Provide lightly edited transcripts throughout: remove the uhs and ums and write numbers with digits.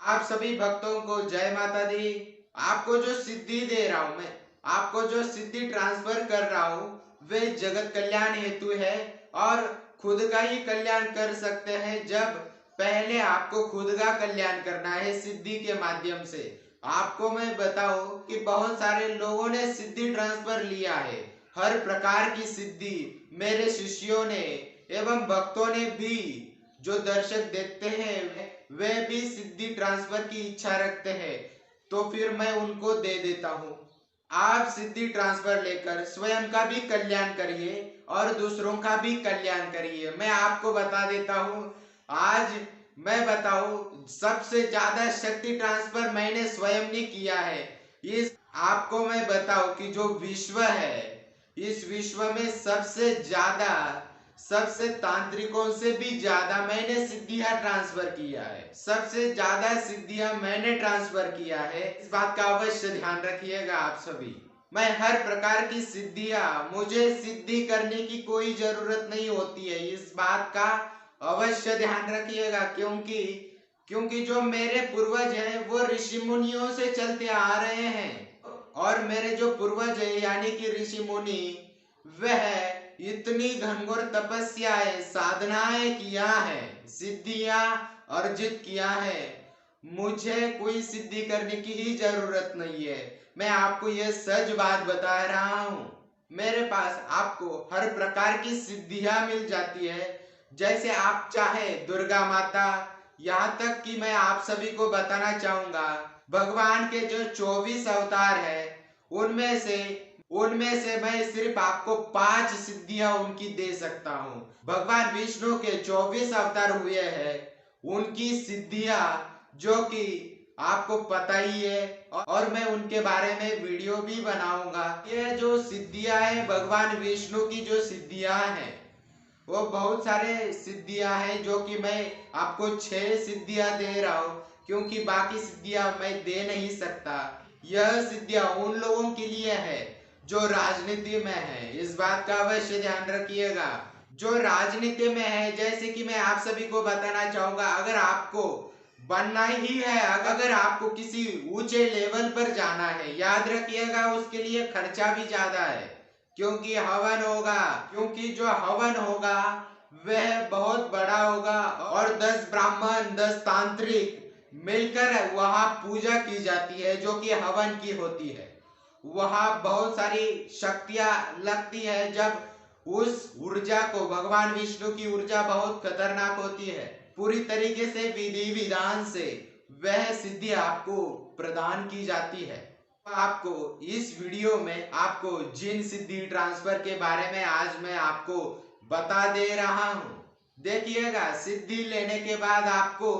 आप सभी भक्तों को जय माता दी। आपको जो सिद्धि दे रहा हूं मैं, आपको जो सिद्धि ट्रांसफर कर रहा हूं, वे जगत कल्याण हेतु है और खुद का ही कल्याण कर सकते हैं। जब पहले आपको खुद का कल्याण करना है सिद्धि के माध्यम से। आपको मैं बताऊं कि बहुत सारे लोगों ने सिद्धि ट्रांसफर लिया है, हर प्रकार की सिद्धि मेरे शिष्यों ने एवं भक्तों ने भी। जो दर्शक देखते हैं वे भी सिद्धि ट्रांसफर की इच्छा रखते हैं, तो फिर मैं उनको दे देता हूँ। आप सिद्धि ट्रांसफर लेकर स्वयं का भी कल्याण करिए और दूसरों का भी कल्याण करिए। मैं आपको बता देता हूँ, आज मैं बताऊँ, सबसे ज्यादा शक्ति ट्रांसफर मैंने स्वयं ने किया है। इस आपको मैं बताऊं कि जो विश्व है, इस विश्व में सबसे तांत्रिकों से भी ज्यादा मैंने सिद्धियां ट्रांसफर किया है। सबसे ज्यादा सिद्धियां मैंने ट्रांसफर किया है, इस बात का अवश्य ध्यान रखिएगा आप सभी। मैं हर प्रकार की सिद्धियां, मुझे सिद्धि करने की कोई जरूरत नहीं होती है, इस बात का अवश्य ध्यान रखिएगा। क्योंकि क्योंकि जो मेरे पूर्वज हैं वो ऋषि मुनियों से चलते आ रहे हैं, और मेरे जो पूर्वज है यानी कि ऋषि मुनि, वह इतनी घनघोर तपस्याएं साधनाएं किया है, सिद्धियां अर्जित किया है। मुझे कोई सिद्धि करने की ही जरूरत नहीं है। मैं आपको यह सच बात बता रहा हूँ। मेरे पास आपको हर प्रकार की सिद्धियां मिल जाती है। जैसे आप चाहे दुर्गा माता, यहाँ तक कि मैं आप सभी को बताना चाहूंगा, भगवान के जो 24 अवतार है, उनमें से उनमें से मैं सिर्फ आपको 5 सिद्धियां उनकी दे सकता हूँ। भगवान विष्णु के 24 अवतार हुए हैं, उनकी सिद्धियां जो कि आपको पता ही है, और मैं उनके बारे में वीडियो भी बनाऊंगा। ये जो सिद्धियां हैं, भगवान विष्णु की जो सिद्धियां हैं, वो बहुत सारे सिद्धियां हैं जो कि मैं आपको 6 सिद्धियां दे रहा हूँ, क्योंकि बाकी सिद्धियां मैं दे नहीं सकता। यह सिद्धियां उन लोगों के लिए है जो राजनीति में है, इस बात का अवश्य ध्यान रखिएगा। जो राजनीति में है, जैसे कि मैं आप सभी को बताना चाहूंगा, अगर आपको बनना ही है, अगर आपको किसी ऊंचे लेवल पर जाना है, याद रखिएगा उसके लिए खर्चा भी ज्यादा है। क्योंकि हवन होगा, क्योंकि जो हवन होगा वह बहुत बड़ा होगा, और 10 ब्राह्मण 10 तांत्रिक मिलकर वहां पूजा की जाती है जो कि हवन की होती है। वहां बहुत सारी शक्तियां लगती है। जब उस ऊर्जा को, भगवान विष्णु की ऊर्जा बहुत खतरनाक होती है, पूरी तरीके से विधि विधान से वह सिद्धि आपको प्रदान की जाती है। आपको इस वीडियो में आपको जिन सिद्धि ट्रांसफर के बारे में आज मैं आपको बता दे रहा हूं, देखिएगा, सिद्धि लेने के बाद आपको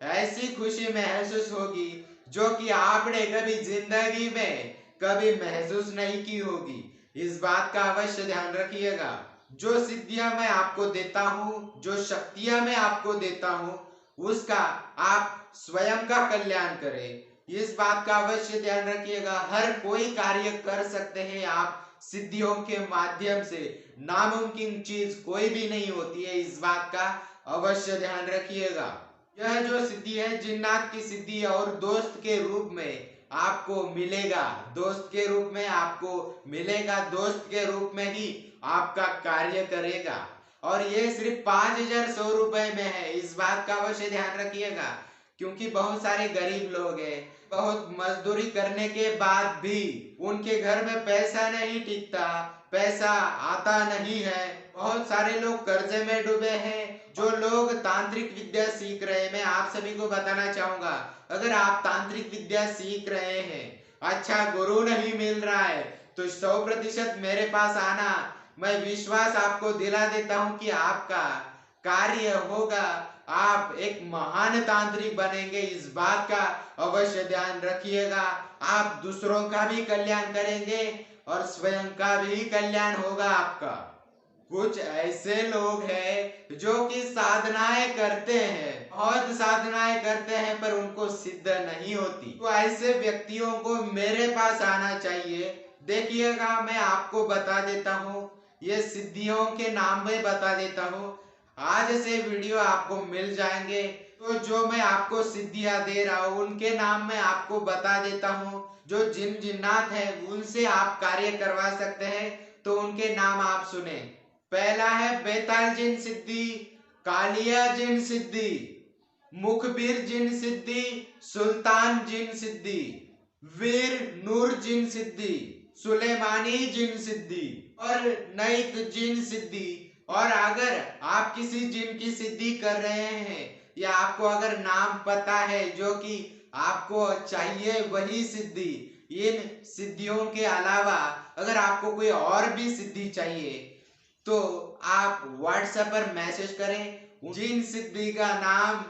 ऐसी खुशी महसूस होगी जो कि आपने कभी जिंदगी में कभी महसूस नहीं की होगी। इस बात का अवश्य ध्यान रखिएगा। जो सिद्धियां मैं आपको देता हूँ, जो शक्तियां मैं आपको देता हूँ, उसका आप स्वयं का कल्याण करें, इस बात का अवश्य ध्यान रखिएगा। हर कोई कार्य कर सकते हैं आप सिद्धियों के माध्यम से, नामुमकिन चीज कोई भी नहीं होती है, इस बात का अवश्य ध्यान रखिएगा। यह जो सिद्धि है जिन्नात की सिद्धि, और दोस्त के रूप में आपको मिलेगा, दोस्त के रूप में आपको मिलेगा, दोस्त के रूप में ही आपका कार्य करेगा। और ये सिर्फ 5100 रुपए में है, इस बात का अवश्य ध्यान रखिएगा। क्योंकि बहुत सारे गरीब लोग हैं, बहुत मजदूरी करने के बाद भी उनके घर में पैसा नहीं टिकता, पैसा आता नहीं है। बहुत सारे लोग कर्जे में डूबे हैं। जो लोग तांत्रिक विद्या सीख रहे हैं, मैं आप सभी को बताना चाहूंगा, अगर आप तांत्रिक विद्या सीख रहे हैं, अच्छा गुरु नहीं मिल रहा है, तो 100% मेरे पास आना। मैं विश्वास आपको दिला देता हूं कि आपका कार्य होगा, आप एक महान तांत्रिक बनेंगे, इस बात का अवश्य ध्यान रखिएगा। आप दूसरों का भी कल्याण करेंगे और स्वयं का भी कल्याण होगा आपका। कुछ ऐसे लोग हैं जो कि साधनाएं करते हैं, बहुत साधनाएं करते हैं, पर उनको सिद्ध नहीं होती, तो ऐसे व्यक्तियों को मेरे पास आना चाहिए। देखिएगा, मैं आपको बता देता हूँ, ये सिद्धियों के नाम में बता देता हूँ। आज से वीडियो आपको मिल जाएंगे। तो जो मैं आपको सिद्धियां दे रहा हूँ उनके नाम मैं आपको बता देता हूँ। जो जिन जिन्नात है उनसे आप कार्य करवा सकते हैं, तो उनके नाम आप सुने। पहला है बेताल जिन सिद्धि, कालिया जिन सिद्धि, मुखबिर जिन सिद्धि, सुल्तान जिन सिद्धि, वीर नूर जिन सिद्धि, सुलेमानी जिन सिद्धि और नईक जिन सिद्धि। और अगर आप किसी जिन की सिद्धि कर रहे हैं या आपको अगर नाम पता है जो कि आपको चाहिए वही सिद्धि, इन सिद्धियों के अलावा अगर आपको कोई और भी सिद्धि चाहिए तो आप व्हाट्सएप पर मैसेज करें। जिन सिद्धि का नाम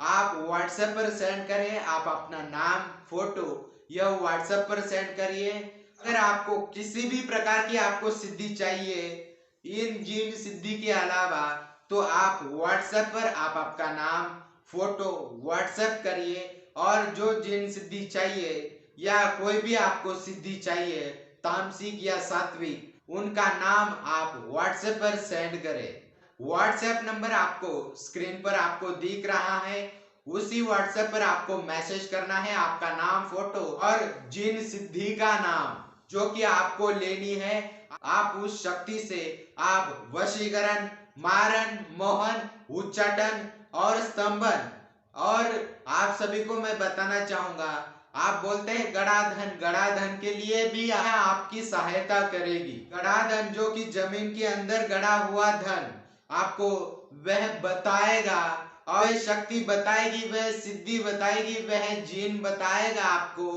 आप व्हाट्सएप पर सेंड करें। आप अपना नाम, फोटो यह व्हाट्सएप पर सेंड करिए। अगर आपको किसी भी प्रकार की आपको सिद्धि चाहिए इन जिन सिद्धि के अलावा, तो आप व्हाट्सएप पर आप आपका नाम, फोटो व्हाट्सएप करिए और जो जिन सिद्धि चाहिए या कोई भी आपको सिद्धि चाहिए तामसिक या सात्विक, उनका नाम आप व्हाट्सएप पर सेंड करें। व्हाट्सएप नंबर आपको स्क्रीन पर आपको दिख रहा है, उसी व्हाट्सएप पर आपको मैसेज करना है आपका नाम, फोटो और जिन सिद्धि का नाम जो कि आपको लेनी है। आप उस शक्ति से आप वशीकरण, मारण, मोहन, उच्चाटन और स्तंभन। और आप सभी को मैं बताना चाहूंगा, आप बोलते हैं गड़ाधन, गड़ाधन के लिए भी यह आपकी सहायता करेगी। गड़ाधन जो कि जमीन के अंदर गड़ा हुआ धन आपको वह बताएगा और शक्ति बताएगी, वह सिद्धि बताएगी, वह जीन बताएगा आपको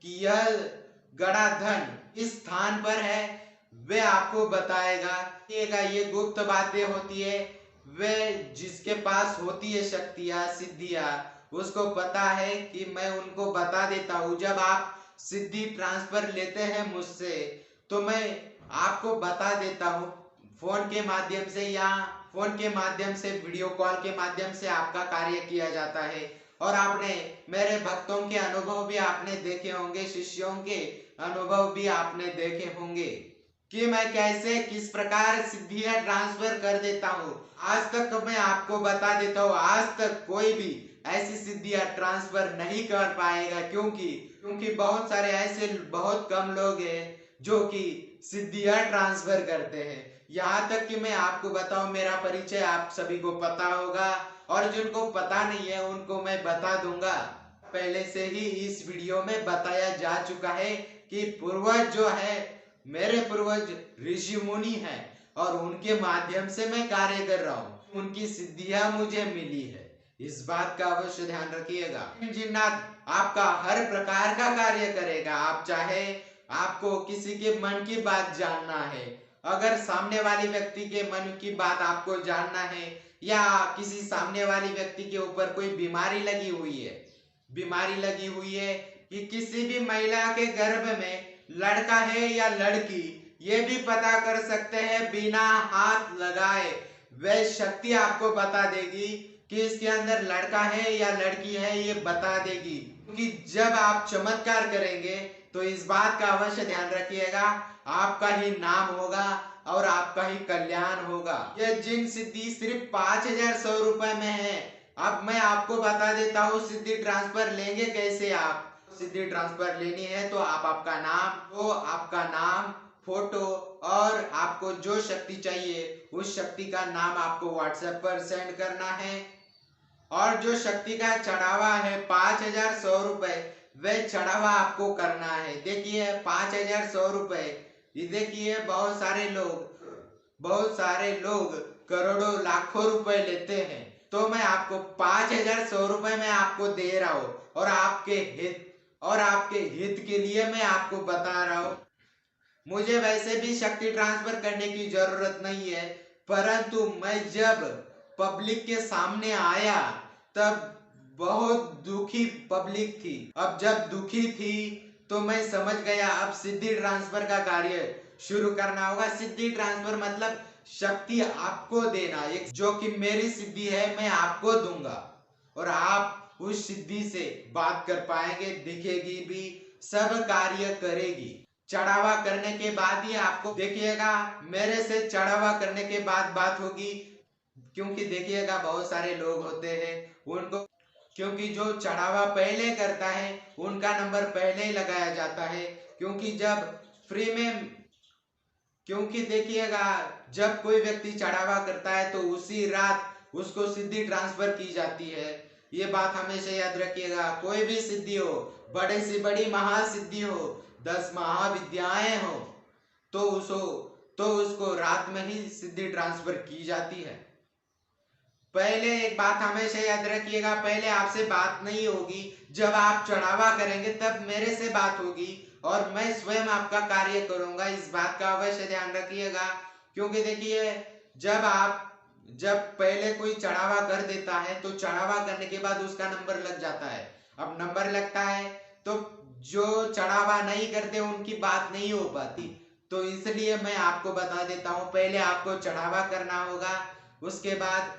कि यह गड़ा धन इस स्थान पर है। वह आपको बताएगा। ये गुप्त बातें होती है, वह जिसके पास होती है शक्तियां, सिद्धियां, उसको पता है कि मैं उनको बता देता हूँ। जब आप सिद्धि ट्रांसफर लेते हैं मुझसे तो मैं आपको बता देता हूँ फोन के माध्यम से, या फोन के माध्यम से, वीडियो कॉल के माध्यम से आपका कार्य किया जाता है। और आपने मेरे भक्तों के अनुभव भी आपने देखे होंगे, शिष्यों के अनुभव भी आपने देखे होंगे कि मैं कैसे किस प्रकार सिद्धियां ट्रांसफर कर देता हूँ। आज तक मैं आपको बता देता हूँ, आज तक कोई भी ऐसी सिद्धियां ट्रांसफर नहीं कर पाएगा, क्योंकि बहुत सारे ऐसे बहुत कम लोग हैं जो कि सिद्धियां ट्रांसफर करते हैं। यहाँ तक कि मैं आपको बताऊं, मेरा परिचय आप सभी को पता होगा और जिनको पता नहीं है उनको मैं बता दूंगा। पहले से ही इस वीडियो में बताया जा चुका है कि पूर्वज जो है, मेरे पूर्वज ऋषि मुनि हैं और उनके माध्यम से मैं कार्य कर रहा हूँ, उनकी सिद्धियां मुझे मिली है। इस बात का अवश्य ध्यान रखिएगा। जिन्नात आपका हर प्रकार का कार्य करेगा। आप चाहे आपको किसी के मन की बात जानना है, अगर सामने वाले व्यक्ति के मन की बात आपको जानना है, या किसी सामने वाले व्यक्ति के ऊपर कोई बीमारी लगी हुई है कि किसी भी महिला के गर्भ में लड़का है या लड़की, ये भी पता कर सकते हैं बिना हाथ लगाए। वह शक्ति आपको बता देगी कि इसके अंदर लड़का है या लड़की है, ये बता देगी। क्योंकि जब आप चमत्कार करेंगे तो इस बात का अवश्य ध्यान रखिएगा, आपका ही नाम होगा और आपका ही कल्याण होगा। यह जिन सिद्धि सिर्फ 5100 रुपए में है। अब मैं आपको बता देता हूँ सिद्धि ट्रांसफर लेंगे कैसे। आप सिद्धि ट्रांसफर लेनी है तो आप आपका नाम, फोटो और आपको जो शक्ति चाहिए उस शक्ति का नाम आपको व्हाट्सएप पर सेंड करना है। और जो शक्ति का चढ़ावा है 5100 रुपए, वह चढ़ावा आपको करना है। देखिए 5100 रुपए, ये देखिए बहुत सारे लोग करोड़ों लाखों रुपए लेते हैं, तो मैं आपको 5100 रुपए में आपको दे रहा हूँ और आपके हित के लिए मैं आपको बता रहा हूँ। मुझे वैसे भी शक्ति ट्रांसफर करने की जरूरत नहीं है, परंतु मैं जब पब्लिक के सामने आया तब बहुत दुखी पब्लिक थी। अब जब दुखी थी तो मैं समझ गया अब सिद्धि ट्रांसफर का कार्य शुरू करना होगा। सिद्धि ट्रांसफर मतलब शक्ति आपको देना, एक जो कि मेरी सिद्धि है मैं आपको दूंगा और आप उस सिद्धि से बात कर पाएंगे, दिखेगी भी, सब कार्य करेगी। चढ़ावा करने के बाद ही आपको देखिएगा, मेरे से चढ़ावा करने के बाद बात होगी। क्योंकि देखिएगा बहुत सारे लोग होते हैं, उनको क्योंकि जो चढ़ावा पहले करता है उनका नंबर पहले ही लगाया जाता है। क्योंकि जब फ्री में क्योंकि देखिएगा, जब कोई व्यक्ति चढ़ावा करता है तो उसी रात उसको सिद्धि ट्रांसफर की जाती है। ये बात हमेशा याद रखिएगा। कोई भी सिद्धि हो, बड़े से बड़ी महासिद्धि हो, 10 महाविद्याएं हो, तो उसको रात में ही सिद्धि ट्रांसफर की जाती है। पहले एक बात हमेशा याद रखिएगा, पहले आपसे बात नहीं होगी। जब आप चढ़ावा करेंगे तब मेरे से बात होगी और मैं स्वयं आपका कार्य करूंगा। इस बात का अवश्य ध्यान रखिएगा। क्योंकि देखिए, जब पहले कोई चढ़ावा कर देता है तो चढ़ावा करने के बाद उसका नंबर लग जाता है। अब नंबर लगता है तो जो चढ़ावा नहीं करते उनकी बात नहीं हो पाती। तो इसलिए मैं आपको बता देता हूं, पहले आपको चढ़ावा करना होगा। उसके बाद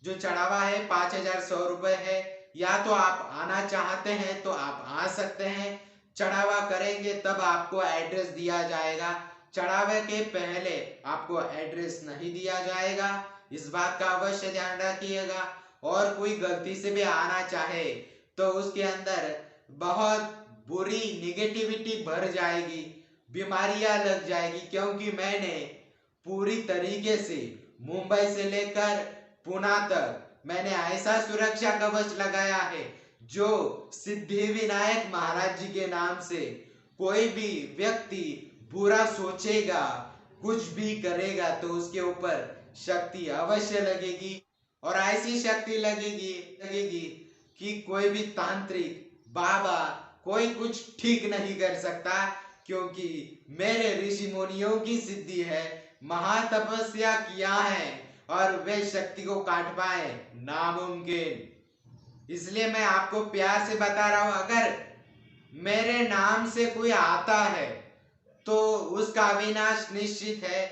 जो चढ़ावा है 5,100 रुपए है। या तो आप आना चाहते हैं तो आप आ सकते हैं, चढ़ावा करेंगे तब आपको एड्रेस दिया जाएगा। चढ़ावे के पहले आपको एड्रेस नहीं दिया जाएगा। इस बात का अवश्य ध्यान रखिएगा। और कोई गलती से भी आना चाहे तो उसके अंदर बहुत बुरी निगेटिविटी भर जाएगी, बीमारियां लग जाएगी। क्योंकि मैंने पूरी तरीके से मुंबई से लेकर पुणे तक मैंने ऐसा सुरक्षा कवच लगाया है जो सिद्धि विनायक महाराज जी के नाम से कोई भी व्यक्ति बुरा सोचेगा, कुछ भी करेगा तो उसके ऊपर शक्ति अवश्य लगेगी। और ऐसी शक्ति लगेगी कि कोई भी तांत्रिक बाबा कोई कुछ ठीक नहीं कर सकता। क्योंकि मेरे ऋषि मुनियों की सिद्धि है, महातपस्या किया है और वे शक्ति को काट पाए नामुमकिन। इसलिए मैं आपको प्यार से बता रहा हूं, अगर मेरे नाम से कोई आता है तो उसका विनाश निश्चित है।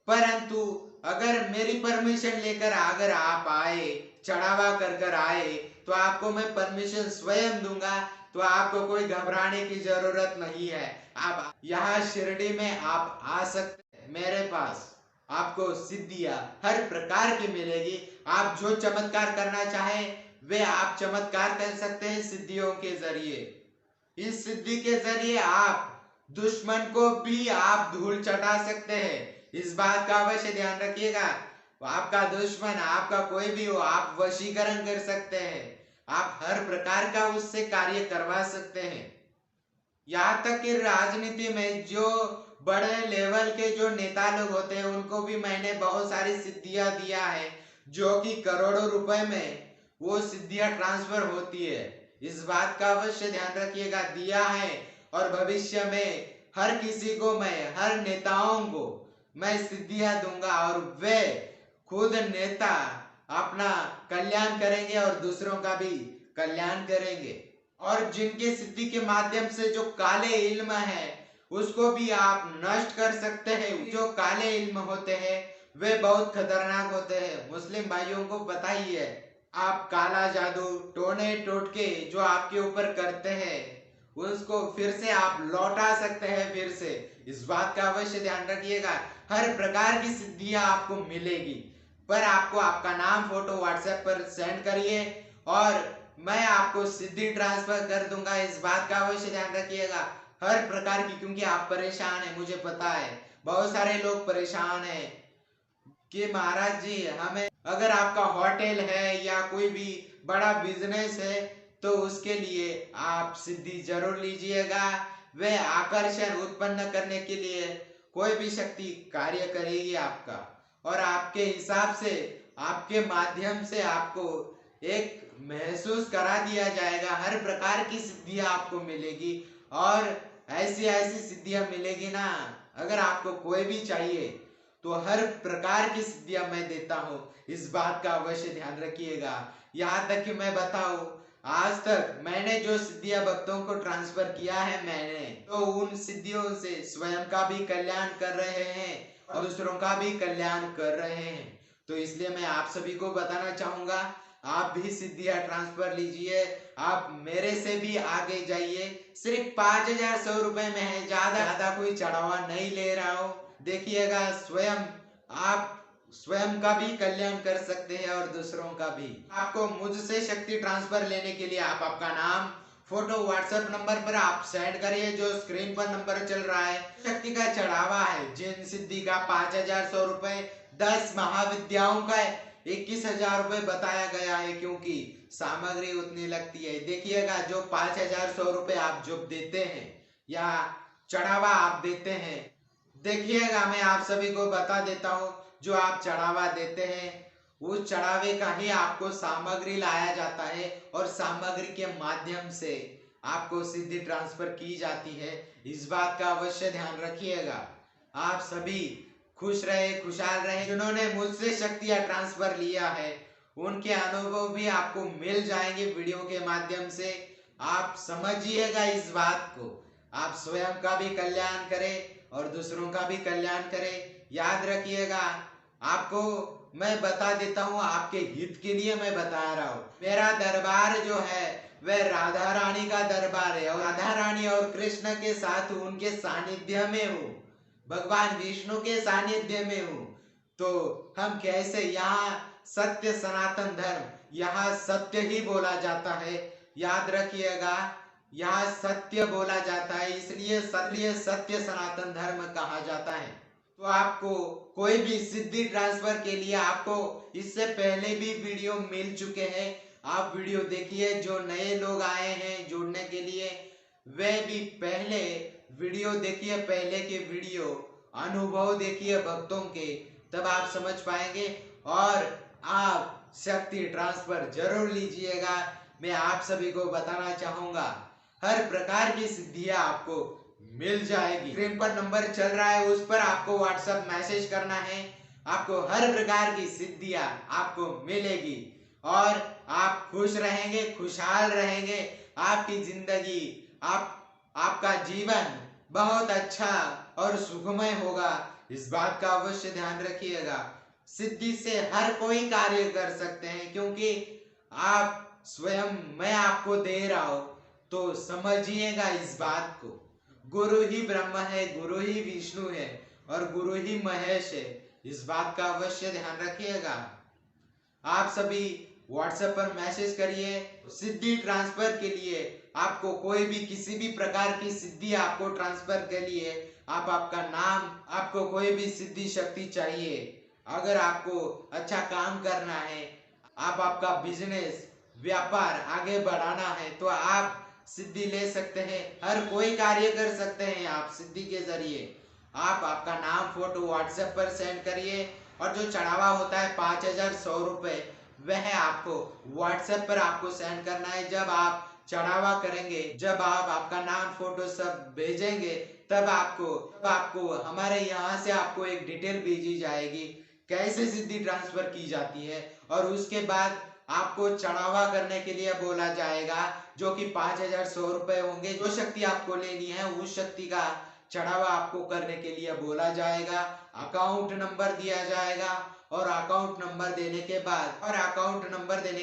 परंतु अगर मेरी परमिशन लेकर अगर आप आए, चढ़ावा कर कर आए, तो आपको मैं परमिशन स्वयं दूंगा। तो आपको कोई घबराने की जरूरत नहीं है। आप यहाँ शिरडी में आप आ सकते हैं मेरे पास। आपको सिद्धियां हर प्रकार की मिलेगी। आप जो चमत्कार करना चाहे वे आप चमत्कार कर सकते हैं सिद्धियों के जरिए। इस सिद्धि के जरिए आप दुश्मन को भी आप धूल चटा सकते हैं। इस बात का अवश्य ध्यान रखिएगा। आपका दुश्मन आपका कोई भी हो, आप वशीकरण कर सकते हैं। आप हर प्रकार का उससे कार्य करवा सकते हैं। यहाँ तक कि राजनीति में जो बड़े लेवल के जो नेता लोग होते हैं उनको भी मैंने बहुत सारी सिद्धियां दिया है, जो कि करोड़ों रुपए में वो सिद्धियां ट्रांसफर होती है। इस बात का अवश्य ध्यान रखिएगा, दिया है। और भविष्य में हर किसी को मैं, हर नेताओं को मैं सिद्धियां दूंगा और वे खुद नेता अपना कल्याण करेंगे और दूसरों का भी कल्याण करेंगे। और जिनके सिद्धि के माध्यम से जो काले इल्म है उसको भी आप नष्ट कर सकते हैं। जो काले इल्म होते हैं वे बहुत खतरनाक होते हैं। मुस्लिम भाइयों को पता ही है। आप काला जादू, टोने टोटके जो आपके ऊपर करते हैं उसको फिर से आप लौटा सकते हैं फिर से। इस बात का अवश्य ध्यान रखिएगा। हर प्रकार की सिद्धियां आपको मिलेगी। पर आपको आपका नाम, फोटो व्हाट्सएप पर सेंड करिए और मैं आपको सिद्धि ट्रांसफर कर दूंगा। इस बात का अवश्य ध्यान रखिएगा। हर प्रकार की, क्योंकि आप परेशान हैं, मुझे पता है बहुत सारे लोग परेशान हैं कि महाराज जी हमें, अगर आपका होटल है या कोई भी बड़ा बिजनेस है तो उसके लिए आप सिद्धि जरूर लीजिएगा। वे आकर्षण उत्पन्न करने के लिए कोई भी शक्ति कार्य करेगी आपका, और आपके हिसाब से, आपके माध्यम से आपको एक महसूस करा दिया जाएगा। हर प्रकार की सिद्धियां आपको मिलेगी और ऐसी ऐसी सिद्धियां मिलेगी ना, अगर आपको कोई भी चाहिए तो हर प्रकार की सिद्धियां मैं देता हूं। इस बात का अवश्य ध्यान रखिएगा। यहाँ तक कि मैं बताऊं, आज तक मैंने जो सिद्धियां भक्तों को ट्रांसफर किया है मैंने, तो उन सिद्धियों से स्वयं का भी कल्याण कर रहे हैं और दूसरों का भी कल्याण कर रहे हैं। तो इसलिए मैं आप सभी को बताना चाहूंगा, आप भी सिद्धियां ट्रांसफर लीजिए। आप मेरे से भी आगे जाइए। सिर्फ 5,100 रुपए में है, ज्यादा कोई चढ़ावा नहीं ले रहा हूं। देखिएगा, स्वयं आप स्वयं का भी कल्याण कर सकते हैं और दूसरों का भी। आपको मुझसे शक्ति ट्रांसफर लेने के लिए आप आपका नाम, फोटो व्हाट्सएप नंबर पर आप सेंड करिए जो स्क्रीन पर नंबर चल रहा है। शक्ति का चढ़ावा है जिन सिद्धि का 5100 रुपए, 10 महाविद्याओं का 21,000 रुपए बताया गया है, क्योंकि सामग्री उतनी लगती है। देखिएगा जो 5100 रुपए आप जो देते हैं या चढ़ावा आप देते हैं, देखिएगा मैं आप सभी को बता देता हूँ, जो आप चढ़ावा देते हैं उस चढ़ावे का ही आपको सामग्री लाया जाता है और सामग्री के माध्यम से आपको सिद्धि ट्रांसफर की जाती है। इस बात का अवश्य ध्यान रखिएगा। आप सभी खुश रहे, खुशहाल रहे। जिन्होंने मुझसे शक्तियां ट्रांसफर लिया है उनके अनुभव भी आपको मिल जाएंगे वीडियो के माध्यम से। आप समझिएगा इस बात को, आप स्वयं का भी कल्याण करें और दूसरों का भी कल्याण करें। याद रखिएगा, आपको मैं बता देता हूँ, आपके हित के लिए मैं बता रहा हूँ। मेरा दरबार जो है वह राधा रानी का दरबार है और राधा रानी और कृष्ण के साथ उनके सानिध्य में हूँ, भगवान विष्णु के सानिध्य में हूँ। तो हम कैसे, यहाँ सत्य सनातन धर्म, यहाँ सत्य ही बोला जाता है। याद रखिएगा, यहाँ सत्य बोला जाता है, इसलिए सत्य सनातन धर्म कहा जाता है। तो आपको कोई भी सिद्धि ट्रांसफर के लिए आपको इससे पहले भी वीडियो मिल चुके हैं, आप वीडियो देखिए। जो नए लोग आए हैं जुड़ने के लिए वे भी पहले वीडियो देखिए, पहले के वीडियो अनुभव देखिए भक्तों के, तब आप समझ पाएंगे। और आप शक्ति ट्रांसफर जरूर लीजिएगा। मैं आप सभी को बताना चाहूंगा, हर प्रकार की सिद्धियां आपको मिल जाएगी। स्क्रीन पर नंबर चल रहा है, उस पर आपको व्हाट्सएप मैसेज करना है। आपको हर प्रकार की सिद्धियां आपको मिलेगी और आप खुश रहेंगे, खुशहाल रहेंगे। आपकी जिंदगी, आपका जीवन बहुत अच्छा और सुखमय होगा। इस बात का अवश्य ध्यान रखिएगा। सिद्धि से हर कोई कार्य कर सकते हैं, क्योंकि आप स्वयं, मैं आपको दे रहा हूं, तो समझिएगा इस बात को। गुरु ही ब्रह्म है, गुरु ही विष्णु है और गुरु ही महेश है। इस बात का अवश्य ध्यान रखिएगा। आप सभी व्हाट्सएप पर मैसेज करिए। सिद्धि ट्रांसफर के लिए आपको कोई भी किसी भी प्रकार की सिद्धि आपको ट्रांसफर के लिए आप आपका नाम, आपको कोई भी सिद्धि शक्ति चाहिए, अगर आपको अच्छा काम करना है, आप आपका बिजनेस व्यापार आगे बढ़ाना है, तो आप सिद्धि ले सकते हैं। हर कोई कार्य कर सकते हैं आप सिद्धि के जरिए। आप आपका नाम, फोटो व्हाट्सएप पर सेंड करिए और जो चढ़ावा होता है 5100 रुपए, वह आपको व्हाट्सएप पर आपको सेंड करना है। जब आप चढ़ावा करेंगे, जब आप आपका नाम, फोटो सब भेजेंगे, तब आपको हमारे यहाँ से आपको एक डिटेल भेजी जाएगी कैसे सिद्धि ट्रांसफर की जाती है। और उसके बाद आपको चढ़ावा करने के लिए बोला जाएगा, जो कि 5100 रुपए होंगे। जो शक्ति आपको लेनी है उस शक्ति का चढ़ावा आपको करने के लिए बोला जाएगा। अकाउंट नंबर दिया जाएगा और अकाउंट नंबर देने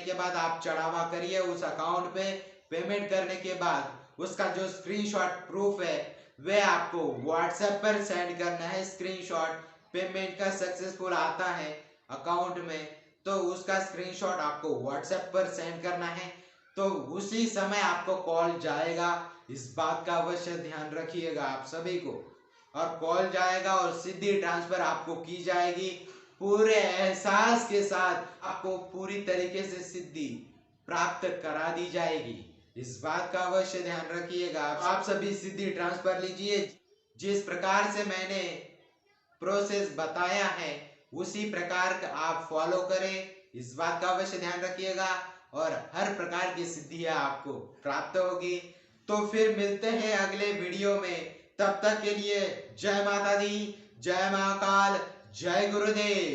के बाद आप चढ़ावा करिए। उस अकाउंट पे पेमेंट करने के बाद उसका जो स्क्रीनशॉट प्रूफ है वह आपको व्हाट्सएप पर सेंड करना है। स्क्रीनशॉट पेमेंट का सक्सेसफुल आता है अकाउंट में, तो उसका स्क्रीनशॉट आपको व्हाट्सएप पर सेंड करना है, तो उसी समय आपको कॉल जाएगा। इस बात का अवश्य ध्यान रखिएगा आप सभी को। और कॉल जाएगा और सिद्धि ट्रांसफर आपको की जाएगी। पूरे एहसास के साथ आपको पूरी तरीके से सिद्धि प्राप्त करा दी जाएगी। इस बात का अवश्य ध्यान रखिएगा। आप सभी सिद्धि ट्रांसफर लीजिए। जिस प्रकार से मैंने प्रोसेस बताया है उसी प्रकार का आप फॉलो करें। इस बात का अवश्य ध्यान रखिएगा और हर प्रकार की सिद्धियां आपको प्राप्त होगी। तो फिर मिलते हैं अगले वीडियो में। तब तक के लिए जय माता दी, जय महाकाल, जय गुरुदेव।